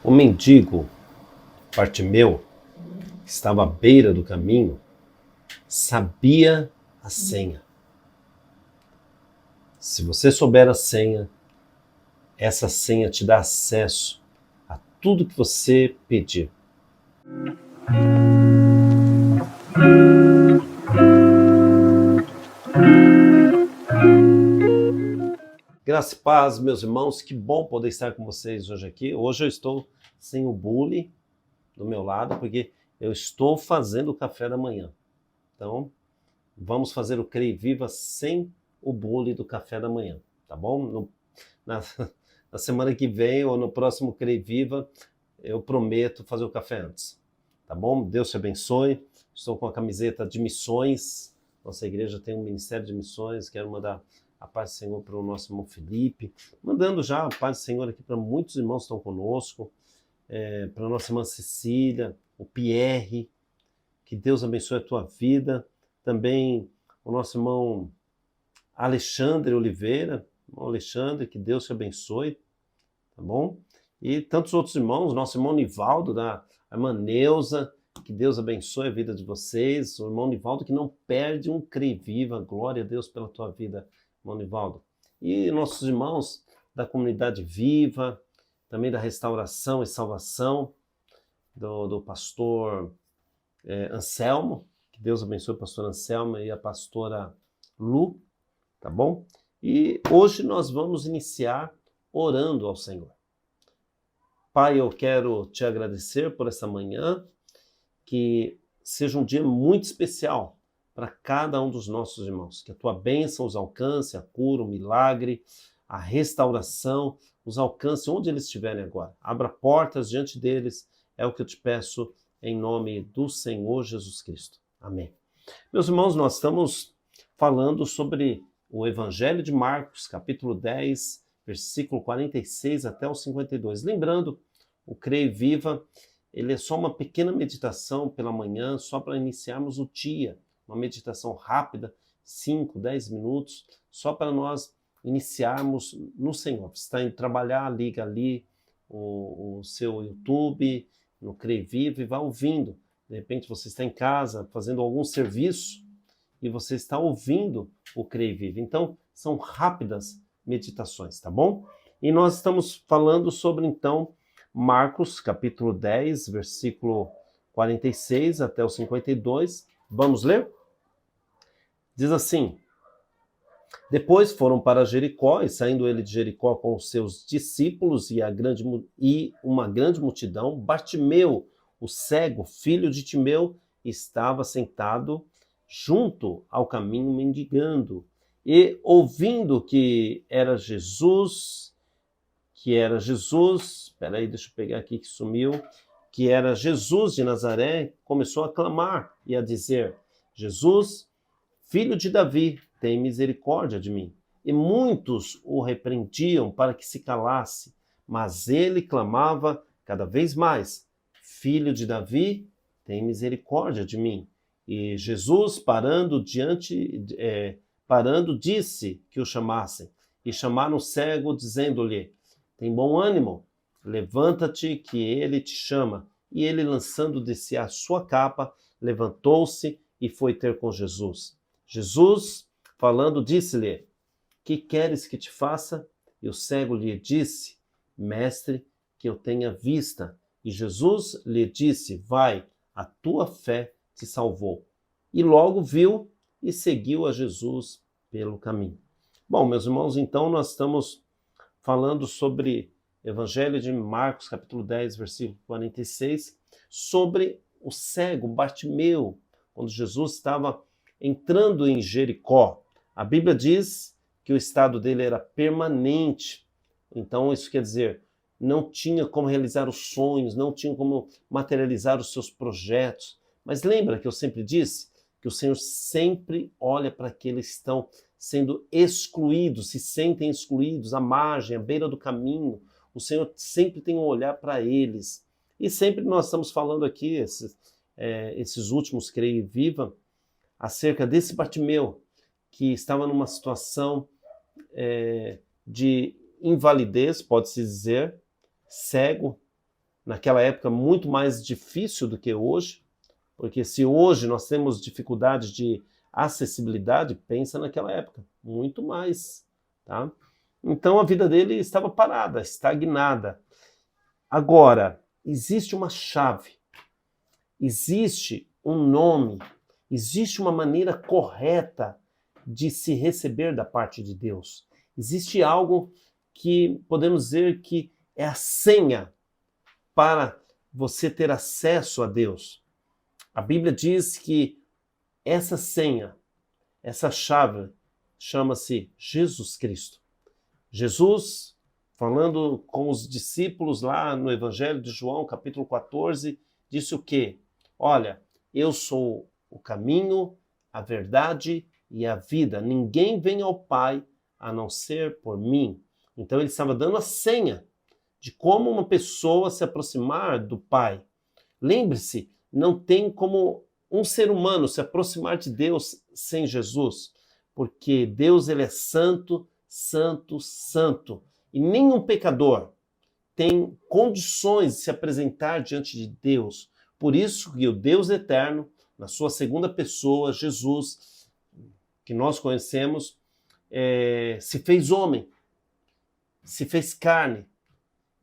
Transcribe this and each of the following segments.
O mendigo, Bartimeu, que estava à beira do caminho, sabia a senha. Se você souber a senha, essa senha te dá acesso a tudo que você pedir. Graça e paz, meus irmãos, que bom poder estar com vocês hoje aqui. Hoje eu estou sem o Bully do meu lado, porque eu estou fazendo o café da manhã. Então, vamos fazer o CREI Viva sem o Bully do café da manhã, tá bom? Na semana que vem ou no próximo CREI Viva, eu prometo fazer o café antes, tá bom? Deus te abençoe. Estou com a camiseta de missões. Nossa igreja tem um ministério de missões. Quero mandar a paz do Senhor para o nosso irmão Felipe. Mandando já a paz do Senhor aqui para muitos irmãos que estão conosco. Para a nossa irmã Cecília, o Pierre. Que Deus abençoe a tua vida. Também o nosso irmão Alexandre Oliveira. Irmão Alexandre, que Deus te abençoe. Tá bom? E tantos outros irmãos, nosso irmão Nivaldo, da irmã Neuza, que Deus abençoe a vida de vocês, o irmão Nivaldo que não perde um CREI Viva, glória a Deus pela tua vida, irmão Nivaldo. E nossos irmãos da comunidade Viva, também da Restauração e Salvação, do pastor Anselmo, que Deus abençoe o pastor Anselmo e a pastora Lu, tá bom? E hoje nós vamos iniciar orando ao Senhor. Pai, eu quero te agradecer por essa manhã, que seja um dia muito especial para cada um dos nossos irmãos, que a tua bênção os alcance, a cura, o milagre, a restauração, os alcance onde eles estiverem agora. Abra portas diante deles, é o que eu te peço em nome do Senhor Jesus Cristo. Amém. Meus irmãos, nós estamos falando sobre o Evangelho de Marcos, capítulo 10, versículo 46 até o 52. Lembrando, o CREI Viva, ele é só uma pequena meditação pela manhã, só para iniciarmos o dia. Uma meditação rápida, 5, 10 minutos, só para nós iniciarmos no Senhor. Você está indo trabalhar, liga ali o seu YouTube, no CREI Viva e vá ouvindo. De repente você está em casa fazendo algum serviço e você está ouvindo o CREI Viva. Então, são rápidas meditações, tá bom? E nós estamos falando sobre, então, Marcos, capítulo 10, versículo 46 até o 52. Vamos ler? Diz assim: Depois foram para Jericó, e saindo ele de Jericó com os seus discípulos e uma grande multidão, Bartimeu, o cego, filho de Timeu, estava sentado junto ao caminho mendigando. E ouvindo que era Jesus, peraí, deixa eu pegar aqui que sumiu, que era Jesus de Nazaré, começou a clamar e a dizer: Jesus, filho de Davi, tem misericórdia de mim. E muitos o repreendiam para que se calasse, mas ele clamava cada vez mais: Filho de Davi, tem misericórdia de mim. E Jesus, parando, disse que o chamassem. E chamaram o cego, dizendo-lhe: Tem bom ânimo, levanta-te, que ele te chama. E ele, lançando de si a sua capa, levantou-se e foi ter com Jesus. Jesus, falando, disse-lhe: Que queres que te faça? E o cego lhe disse: Mestre, que eu tenha vista. E Jesus lhe disse: Vai, a tua fé te salvou. E logo viu e seguiu a Jesus pelo caminho. Bom, meus irmãos, então nós estamos falando sobre Evangelho de Marcos, capítulo 10, versículo 46, sobre o cego Bartimeu, quando Jesus estava entrando em Jericó. A Bíblia diz que o estado dele era permanente. Então isso quer dizer, não tinha como realizar os sonhos, não tinha como materializar os seus projetos. Mas lembra que eu sempre disse que o Senhor sempre olha para aqueles que estão sendo excluídos, se sentem excluídos, à margem, à beira do caminho. O Senhor sempre tem um olhar para eles. E sempre nós estamos falando aqui, esses últimos CREI Viva, acerca desse Bartimeu, que estava numa situação de invalidez, pode-se dizer, cego, naquela época muito mais difícil do que hoje, porque se hoje nós temos dificuldades de acessibilidade, pensa naquela época, muito mais, tá? Então a vida dele estava parada, estagnada. Agora, existe uma chave, existe um nome, existe uma maneira correta de se receber da parte de Deus. Existe algo que podemos dizer que é a senha para você ter acesso a Deus. A Bíblia diz que essa senha, essa chave, chama-se Jesus Cristo. Jesus, falando com os discípulos lá no Evangelho de João, capítulo 14, disse o quê? Olha, eu sou o caminho, a verdade e a vida. Ninguém vem ao Pai a não ser por mim. Então ele estava dando a senha de como uma pessoa se aproximar do Pai. Lembre-se, não tem como um ser humano se aproximar de Deus sem Jesus, porque Deus ele é santo, santo, santo. E nenhum pecador tem condições de se apresentar diante de Deus. Por isso que o Deus eterno, na sua segunda pessoa, Jesus, que nós conhecemos, se fez homem, se fez carne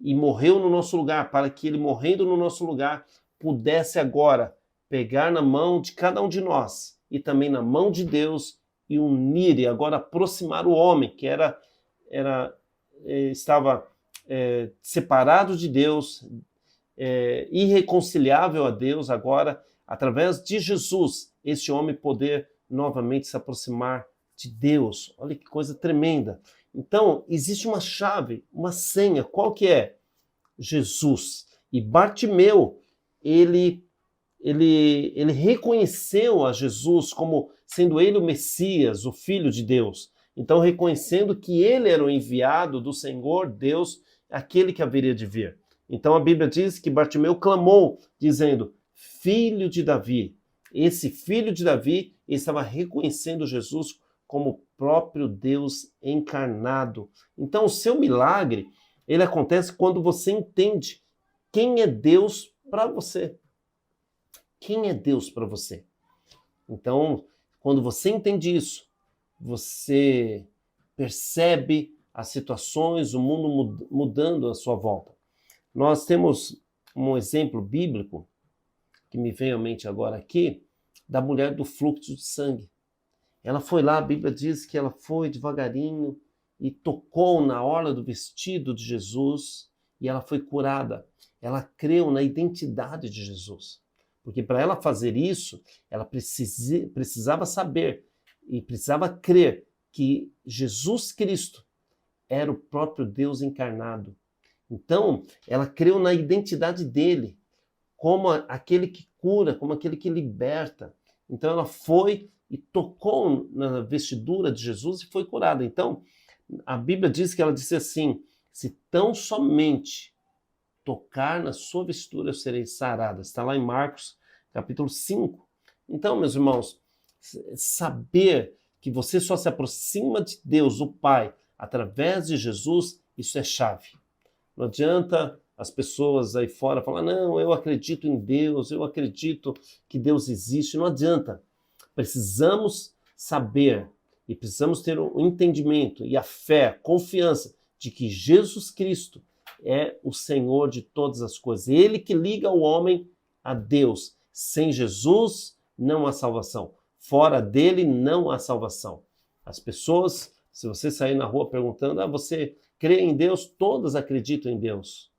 e morreu no nosso lugar, para que ele, morrendo no nosso lugar, pudesse agora pegar na mão de cada um de nós e também na mão de Deus e unir e agora aproximar o homem que estava separado de Deus, irreconciliável a Deus. Agora, através de Jesus, esse homem poder novamente se aproximar de Deus. Olha que coisa tremenda. Então, existe uma chave, uma senha. Qual que é? Jesus. E Bartimeu, ele reconheceu a Jesus como sendo ele o Messias, o Filho de Deus. Então, reconhecendo que ele era o enviado do Senhor Deus, aquele que haveria de vir. Então, a Bíblia diz que Bartimeu clamou, dizendo, Filho de Davi. Esse Filho de Davi estava reconhecendo Jesus como o próprio Deus encarnado. Então, o seu milagre, ele acontece quando você entende quem é Deus para você. Quem é Deus para você? Então, quando você entende isso, você percebe as situações, o mundo mudando à sua volta. Nós temos um exemplo bíblico, que me veio à mente agora aqui, da mulher do fluxo de sangue. Ela foi lá, a Bíblia diz que ela foi devagarinho e tocou na orla do vestido de Jesus e ela foi curada. Ela creu na identidade de Jesus. Porque para ela fazer isso, ela precisava saber e precisava crer que Jesus Cristo era o próprio Deus encarnado. Então, ela creu na identidade dele, como aquele que cura, como aquele que liberta. Então, ela foi e tocou na vestidura de Jesus e foi curada. Então, a Bíblia diz que ela disse assim, se tão somente tocar na sua vestidura eu serei sarada. Está lá em Marcos, capítulo 5. Então, meus irmãos, saber que você só se aproxima de Deus, o Pai, através de Jesus, isso é chave. Não adianta as pessoas aí fora falar, não, eu acredito em Deus, eu acredito que Deus existe. Não adianta. Precisamos saber e precisamos ter um entendimento e a fé, a confiança de que Jesus Cristo é o Senhor de todas as coisas. Ele que liga o homem a Deus. Sem Jesus não há salvação. Fora dele não há salvação. As pessoas, se você sair na rua perguntando, você crê em Deus? Todas acreditam em Deus.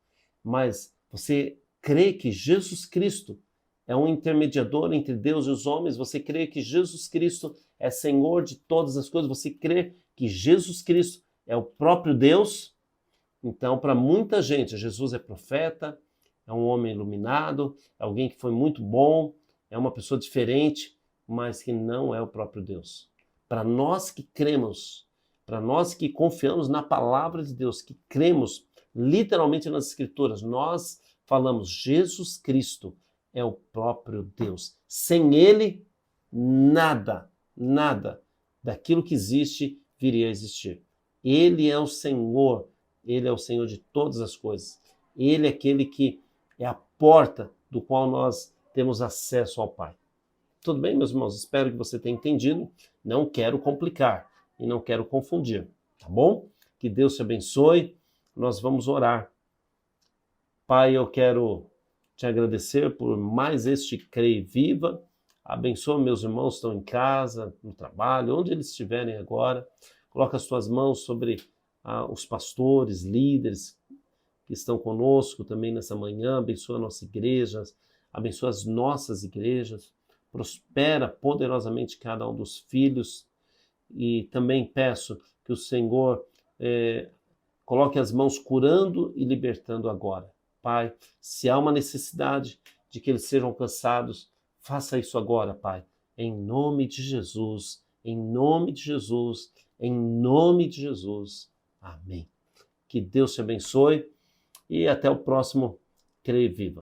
Mas você crê que Jesus Cristo é um intermediador entre Deus e os homens? Você crê que Jesus Cristo é Senhor de todas as coisas? Você crê que Jesus Cristo é o próprio Deus? Então, para muita gente, Jesus é profeta, é um homem iluminado, é alguém que foi muito bom, é uma pessoa diferente, mas que não é o próprio Deus. Para nós que cremos, para nós que confiamos na palavra de Deus, que cremos literalmente nas Escrituras, nós falamos Jesus Cristo é o próprio Deus. Sem Ele, nada daquilo que existe viria a existir. Ele é o Senhor de todas as coisas. Ele é aquele que é a porta do qual nós temos acesso ao Pai. Tudo bem, meus irmãos? Espero que você tenha entendido. Não quero complicar e não quero confundir, tá bom? Que Deus te abençoe. Nós vamos orar. Pai, eu quero te agradecer por mais este Creio Viva. Abençoa meus irmãos que estão em casa, no trabalho, onde eles estiverem agora. Coloca as tuas mãos sobre os pastores, líderes que estão conosco também nessa manhã. Abençoa a nossa igreja, abençoa as nossas igrejas. Prospera poderosamente cada um dos filhos. E também peço que o Senhor coloque as mãos curando e libertando agora. Pai, se há uma necessidade de que eles sejam alcançados, faça isso agora, Pai. Em nome de Jesus, em nome de Jesus, em nome de Jesus. Amém. Que Deus te abençoe e até o próximo Creio Viva.